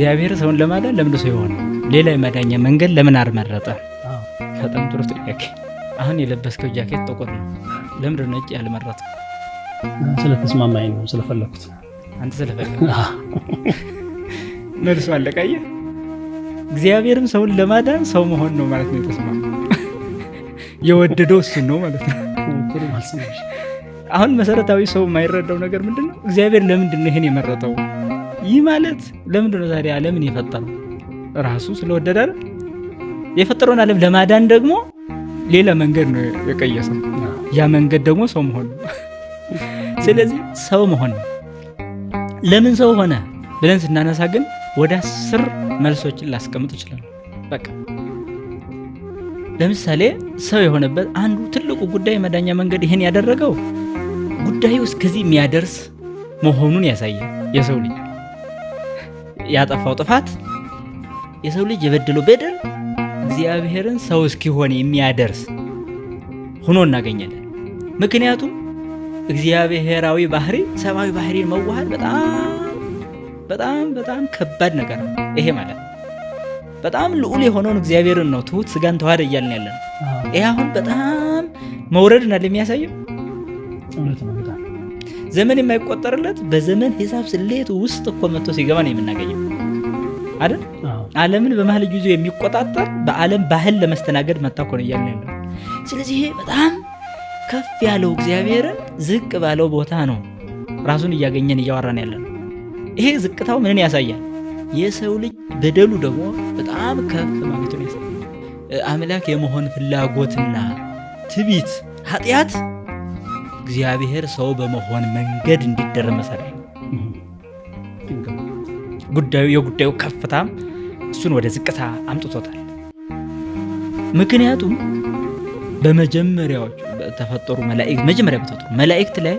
እግዚአብሔር ሰውን ለማዳን ለምን ሰው ይሆን ሌላ የማዳኛ መንገድ ለምን አልመረጠ? በጣም ጥሩ ጥያቄ። አሁን የለበስከው ጃኬት ጥቁር ነው፣ ለምን ነጭ ያልመረጥከው? ስለተስማማኝ ነው፣ ስለፈለኩት። አንተ ስለፈለክ መልሶ አለቀየ። እግዚአብሔርም ሰውን ለማዳን ሰው መሆን ነው ማለት ነው የተስማማው። የወደደው እሱ ነው ማለት ነው። አሁን መሰረታዊ ሰው የማይረዳው ነገር ምንድነው? እግዚአብሔር ለምንድን ነው ይሄን የመረጠው? ይህ ማለት ለምንድን ነው ታዲያ ዓለምን የፈጠረው? ራሱ ስለወደደ አይደል? የፈጠረውን ዓለም ለማዳን ደግሞ ሌላ መንገድ ነው የቀየሰው። ያ መንገድ ደግሞ ሰው መሆን ነው። ስለዚህ ሰው መሆን ነው። ለምን ሰው ሆነ ብለን ስናነሳ ግን ወደ 10 መልሶችን ላስቀምጥ ይችላል። በቃ ለምሳሌ ሰው የሆነበት አንዱ ትልቁ ጉዳይ መዳኛ መንገድ ይሄን ያደረገው ጉዳዩ እስከዚህ የሚያደርስ መሆኑን ያሳያል። የሰው ልጅ ያጠፋው ጥፋት፣ የሰው ልጅ የበደለው በደል እግዚአብሔርን ሰው እስኪሆን የሚያደርስ ሆኖ እናገኛለን። ምክንያቱም እግዚአብሔራዊ ባህሪ ሰብአዊ ባህሪን መዋሃድ በጣም ከባድ ነገር ነው። ይሄ ማለት በጣም ልዑል የሆነውን እግዚአብሔርን ነው ትሁት ስጋን ተዋህደ እያልን ያለን። ይሄ አሁን በጣም መውረድ እና ለሚያሳየው ዘመን የማይቆጠርለት በዘመን ሂሳብ ስሌት ውስጥ እኮ መጥቶ ሲገባ ነው የምናገኘው አይደል? ዓለምን በመሃል ይዞ የሚቆጣጠር በዓለም ባህል ለመስተናገድ መጣ እኮ ነው እያልን ያለን። ስለዚህ ይሄ በጣም ከፍ ያለው እግዚአብሔርን ዝቅ ባለው ቦታ ነው ራሱን እያገኘን እያወራን ያለን። ይሄ ዝቅታው ምንን ያሳያል? የሰው ልጅ በደሉ ደግሞ በጣም ከፍ ማለቱን ያሳያል። አምላክ የመሆን ፍላጎትና ትዕቢት፣ ኃጢአት እግዚአብሔር ሰው በመሆን መንገድ እንዲደረመስ አደረገ። የጉዳዩ ከፍታም እሱን ወደ ዝቅታ አምጥቶታል። ምክንያቱም በመጀመሪያዎቹ ተፈጠሩ መላእክት ላይ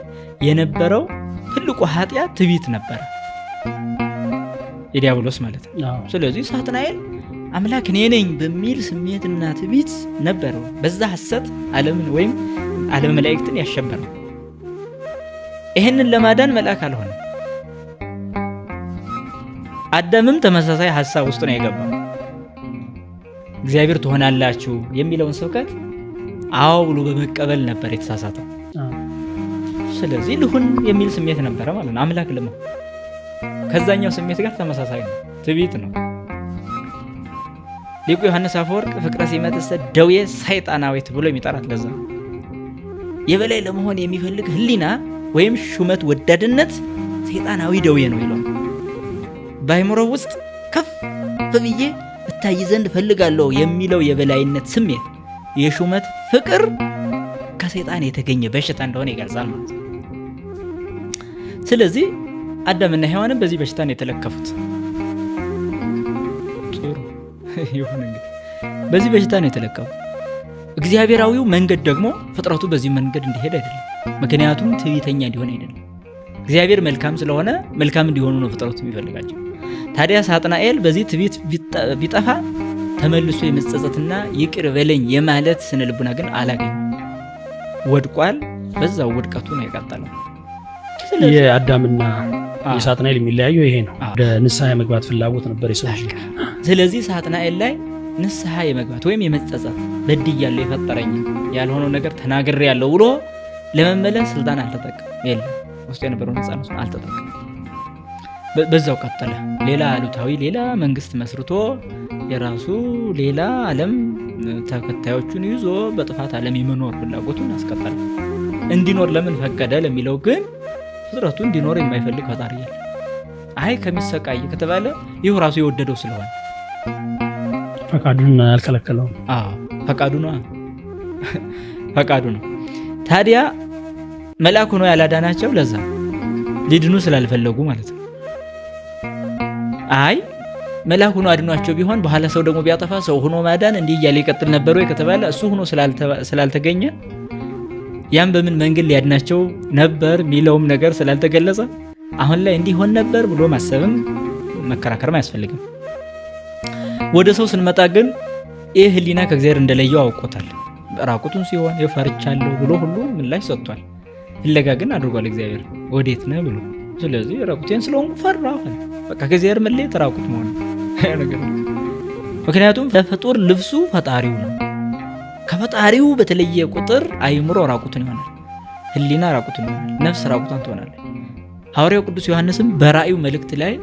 የነበረው ትልቁ ኃጢአት ትዕቢት ነበረ፣ የዲያብሎስ ማለት ነው። ስለዚህ ሳጥናኤል አምላክ እኔ ነኝ በሚል ስሜትና ትዕቢት ነበረው። በዛ ሐሰት ዓለምን ወይም ዓለም መላእክትን ያሸበረው። ይሄንን ለማዳን መልአክ አልሆነ። አዳምም ተመሳሳይ ሐሳብ ውስጥ ነው የገባው። እግዚአብሔር ትሆናላችሁ የሚለውን ስብከት አዎ ብሎ በመቀበል ነበር የተሳሳተው። ስለዚህ ልሁን የሚል ስሜት ነበረ ማለት ነው። አምላክ ለመሆን ከዛኛው ስሜት ጋር ተመሳሳይ ነው፣ ትዕቢት ነው። ሊቁ ዮሐንስ አፈወርቅ ፍቅረ ሲመትሰ ደዌ ሰይጣናዊት ብሎ የሚጠራት ለዛ የበላይ ለመሆን የሚፈልግ ህሊና ወይም ሹመት ወዳድነት ሰይጣናዊ ደዌ ነው ይላል። በአእምሮው ውስጥ ከፍ ብዬ እታይ ዘንድ ፈልጋለሁ የሚለው የበላይነት ስሜት፣ የሹመት ፍቅር ከሰይጣን የተገኘ በሽታ እንደሆነ ይገልጻል ማለት ነው። ስለዚህ አዳምና ሔዋንም በዚህ በሽታ ነው የተለከፉት። ጥሩ ይሁን እንግዲህ በዚህ በሽታ ነው የተለከፉት። እግዚአብሔራዊው መንገድ ደግሞ ፍጥረቱ በዚህ መንገድ እንዲሄድ አይደለም። ምክንያቱም ትዕቢተኛ እንዲሆን አይደለም። እግዚአብሔር መልካም ስለሆነ መልካም እንዲሆኑ ነው ፍጥረቱ የሚፈልጋቸው። ታዲያ ሳጥናኤል በዚህ ትዕቢት ቢጠፋ ተመልሶ የመጸጸትና ይቅር በለኝ የማለት ስነልቡና ግን አላገኘም። ወድቋል። በዛው ውድቀቱ ነው የቀጠለው። የአዳምና የሳጥናኤል የሚለያየው ይሄ ነው። ወደ ንስሐ የመግባት ፍላጎት ነበር የሰው ልጅ። ስለዚህ ሳጥናኤል ላይ ንስሐ የመግባት ወይም የመጸጸት በድያለሁ የፈጠረኝ ያልሆነው ነገር ተናግሬያለሁ ብሎ ለመመለስ ስልጣን አልተጠቀም። የለም ውስጥ የነበረው ነፃነት አልተጠቀም። በዛው ቀጠለ። ሌላ አሉታዊ ሌላ መንግስት መስርቶ የራሱ ሌላ ዓለም ተከታዮቹን ይዞ በጥፋት ዓለም የመኖር ፍላጎቱን አስቀጠለ። እንዲኖር ለምን ፈቀደ ለሚለው ግን ፍጥረቱ እንዲኖር የማይፈልግ ፈጣሪ የለም። አይ ከሚሰቃይ ከተባለ ይሁ ራሱ የወደደው ስለሆነ ፈቃዱን አልከለከለው። ፈቃዱ ነው። ታዲያ መልአክ ሆኖ ያላዳናቸው ለዛ ሊድኑ ስላልፈለጉ ማለት ነው። አይ መልአክ ሆኖ አድኗቸው ቢሆን በኋላ ሰው ደግሞ ቢያጠፋ ሰው ሆኖ ማዳን እንዲህ እያለ ይቀጥል ነበር ወይ ከተባለ እሱ ሆኖ ስላልተገኘ ያም በምን መንገድ ሊያድናቸው ነበር ሚለውም ነገር ስላልተገለጸ አሁን ላይ እንዲሆን ነበር ብሎ ማሰብም መከራከርም አያስፈልግም። ወደ ሰው ስንመጣ ግን ይህ ህሊና ከእግዚአብሔር እንደለየው አውቆታል። ራቁቱን ሲሆን የፈርቻለሁ ብሎ ሁሉ ምላሽ ሰጥቷል። ፍለጋ ግን አድርጓል እግዚአብሔር ወዴት ነህ ብሎ። ስለዚህ ራቁቴን ስለሆንኩ ፈራሁ። በቃ ከእግዚአብሔር መለየት ራቁት መሆን ነገር። ምክንያቱም ለፍጡር ልብሱ ፈጣሪው ነው። ከፈጣሪው በተለየ ቁጥር አእምሮ ራቁትን ይሆናል፣ ህሊና ራቁትን ይሆናል፣ ነፍስ ራቁቷን ትሆናለች። ሐዋርያው ቅዱስ ዮሐንስም በራእዩ መልእክት ላይ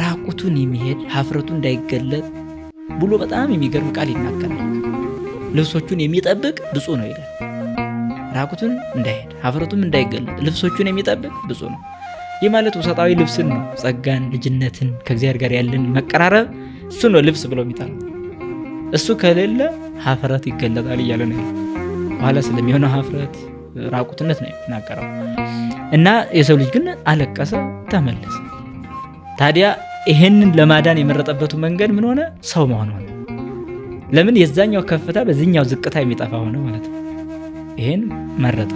ራቁቱን የሚሄድ ሀፍረቱ እንዳይገለጥ ብሎ በጣም የሚገርም ቃል ይናገራል። ልብሶቹን የሚጠብቅ ብፁዕ ነው ይላል። ራቁቱን እንዳይሄድ ሀፍረቱም እንዳይገለጥ ልብሶቹን የሚጠብቅ ብፁዕ ነው። ይህ ማለት ውሰጣዊ ልብስን ነው፣ ጸጋን፣ ልጅነትን፣ ከእግዚአብሔር ጋር ያለን መቀራረብ፣ እሱ ነው ልብስ ብሎ የሚጠራው። እሱ ከሌለ ሀፍረት ይገለጣል እያለ ነው። በኋላ ስለሚሆነው ሀፍረት ራቁትነት ነው የሚናገረው። እና የሰው ልጅ ግን አለቀሰ፣ ተመለሰ። ታዲያ ይሄንን ለማዳን የመረጠበቱ መንገድ ምን ሆነ? ሰው መሆን ሆነ። ለምን? የዛኛው ከፍታ በዚህኛው ዝቅታ የሚጠፋ ሆነ ማለት ነው። ይሄን መረጠ።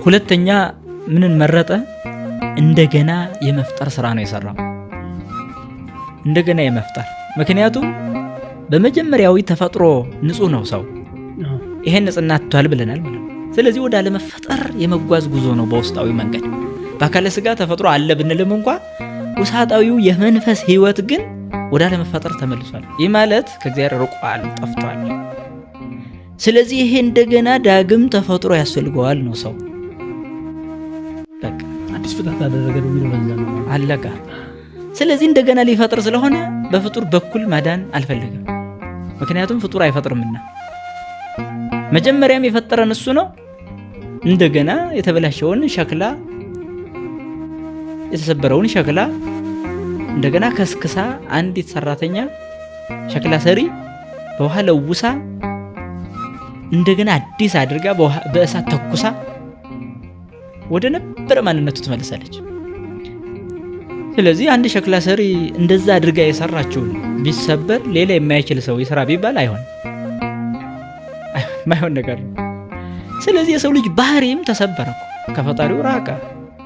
ሁለተኛ ምንን መረጠ? እንደገና የመፍጠር ስራ ነው የሰራው። እንደገና የመፍጠር ምክንያቱም በመጀመሪያዊ ተፈጥሮ ንጹህ ነው ሰው። ይሄን ንጽህና አጥቷል ብለናል ማለት ነው። ስለዚህ ወደ አለመፈጠር የመጓዝ ጉዞ ነው በውስጣዊ መንገድ። በአካለ ስጋ ተፈጥሮ አለ ብንልም እንኳ ውሳጣዊው የመንፈስ ህይወት ግን ወደ አለመፈጠር ተመልሷል። ይህ ማለት ከእግዚአብሔር ርቋል፣ ጠፍቷል። ስለዚህ ይሄ እንደገና ዳግም ተፈጥሮ ያስፈልገዋል ነው ሰው። በቃ አዲስ ፍጥረት አደረገ ነው የሚለው አለቃ። ስለዚህ እንደገና ሊፈጥር ስለሆነ በፍጡር በኩል ማዳን አልፈለገም። ምክንያቱም ፍጡር አይፈጥርምና መጀመሪያም የፈጠረን እሱ ነው። እንደገና የተበላሸውን ሸክላ፣ የተሰበረውን ሸክላ እንደገና ከስክሳ አንዲት ሰራተኛ ሸክላ ሰሪ በውሃ ለውሳ እንደገና አዲስ አድርጋ በእሳት ተኩሳ ወደ ነበረ ማንነቱ ትመልሳለች። ስለዚህ አንድ ሸክላ ሰሪ እንደዛ አድርጋ የሰራችውን ቢሰበር ሌላ የማይችል ሰው ይሰራ ቢባል ማይሆን ነገር ነው። ስለዚህ የሰው ልጅ ባህሪም ተሰበረ፣ ከፈጣሪው ራቀ፣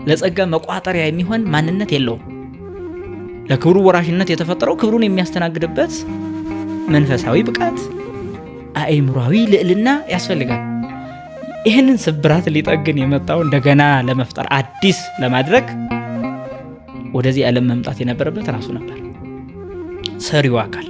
ለጸጋ መቋጠሪያ የሚሆን ማንነት የለውም። ለክብሩ ወራሽነት የተፈጠረው ክብሩን የሚያስተናግድበት መንፈሳዊ ብቃት፣ አእምሯዊ ልዕልና ያስፈልጋል። ይህንን ስብራት ሊጠግን የመጣው እንደገና ለመፍጠር አዲስ ለማድረግ ወደዚህ ዓለም መምጣት የነበረበት ራሱ ነበር፣ ሰሪው አካል።